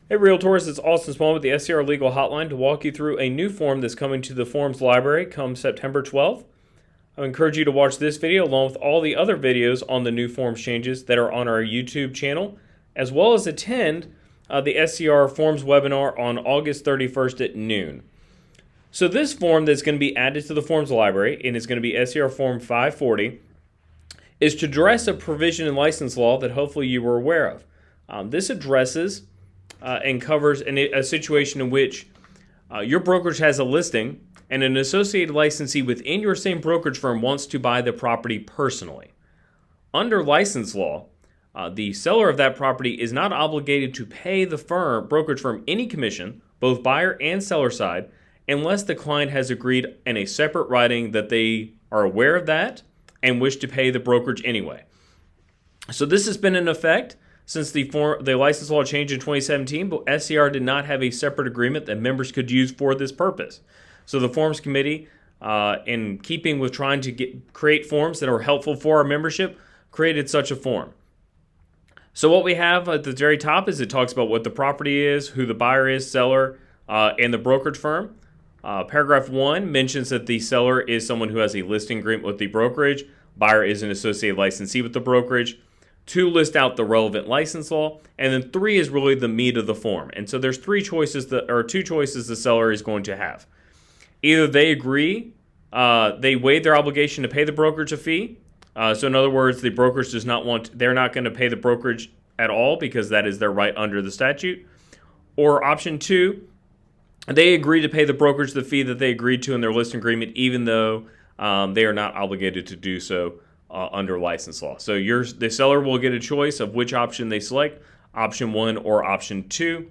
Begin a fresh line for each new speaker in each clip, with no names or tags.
Hey Realtors, it's Austin Small with the SCR Legal Hotline to walk you through a new form that's coming to the Forms Library come September 12th. I encourage you to watch this video along with all the other videos on the new forms changes that are on our YouTube channel, as well as attend the SCR Forms webinar on August 31st at noon. So this form that's going to be added to the Forms Library, and it's going to be SCR Form 540, is to address a provision in license law that hopefully you were aware of. This addresses and covers a situation in which your brokerage has a listing and an associated licensee within your same brokerage firm wants to buy the property personally. Under license law, the seller of that property is not obligated to pay the brokerage firm any commission, both buyer and seller side, unless the client has agreed in a separate writing that they are aware of that and wish to pay the brokerage anyway. So this has been in effect since the license law changed in 2017, but SCR did not have a separate agreement that members could use for this purpose. So the Forms Committee, in keeping with trying to create forms that are helpful for our membership, created such a form. So what we have at the very top is it talks about what the property is, who the buyer is, seller, and the brokerage firm. Paragraph 1 mentions that the seller is someone who has a listing agreement with the brokerage. Buyer is an associated licensee with the brokerage. 2 list out the relevant license law, and then 3 is really the meat of the form. And so there's 2 choices the seller is going to have. Either they agree, they waive their obligation to pay the brokerage a fee. So in other words, the brokerage they're not going to pay the brokerage at all because that is their right under the statute. Or option 2, they agree to pay the brokerage the fee that they agreed to in their listing agreement, even though they are not obligated to do so under license law. So the seller will get a choice of which option they select, option 1 or option 2,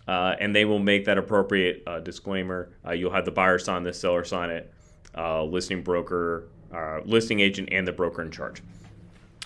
and they will make that appropriate disclaimer. You'll have the buyer sign this, seller sign it, listing agent, and the broker in charge.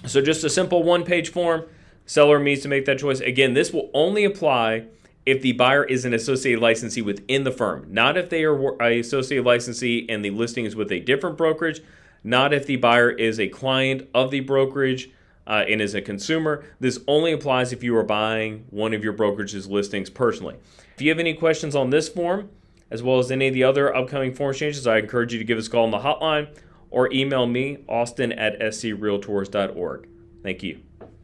So just a simple one-page form. Seller needs to make that choice. Again, this will only apply if the buyer is an associated licensee within the firm, not if they are an associated licensee and the listing is with a different brokerage, not if the buyer is a client of the brokerage and is a consumer. This only applies if you are buying one of your brokerage's listings personally. If you have any questions on this form, as well as any of the other upcoming form changes, I encourage you to give us a call on the hotline or email me, austin@screaltors.org. Thank you.